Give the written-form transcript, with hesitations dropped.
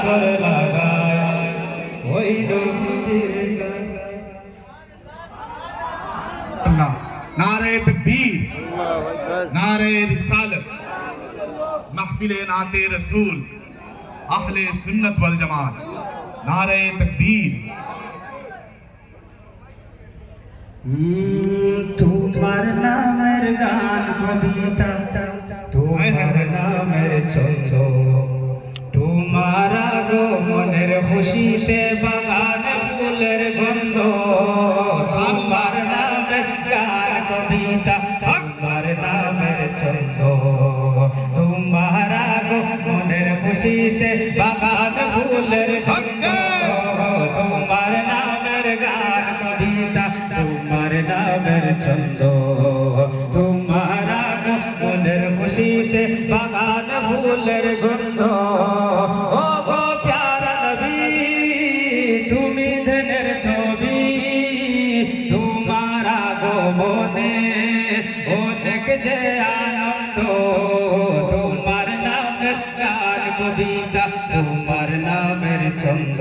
আসর লাগায় ওই নবীজির গান। अल्लाह नारे तकबीर नारे रिसालत महफिले नाते रसूल अहले सुन्नत वल जमात नारे तकबीर। তোমার নামের গান কবিতা তোমার নামের ছন্দ তোমার আগমনের খুশিতে বাগান ফুলের গন্ধ তোমার নামের গান কবিতা তোমার নামের ছন্দ তোমার আগমনের খুশিতে বাগান ফুলের গন্ধ তোমার নামের গান কবিতা তোমার নামের ছন্দ তোমার আগমনের খুশিতে বাগান ফুলের গন্ধ ও গো প্যারা নবী তুমি ধ্যানের ছবি তোমার আগমনে অনেক যে আনন্দ তোমার নামের গান কবিতা তোমার নামের ছন্দ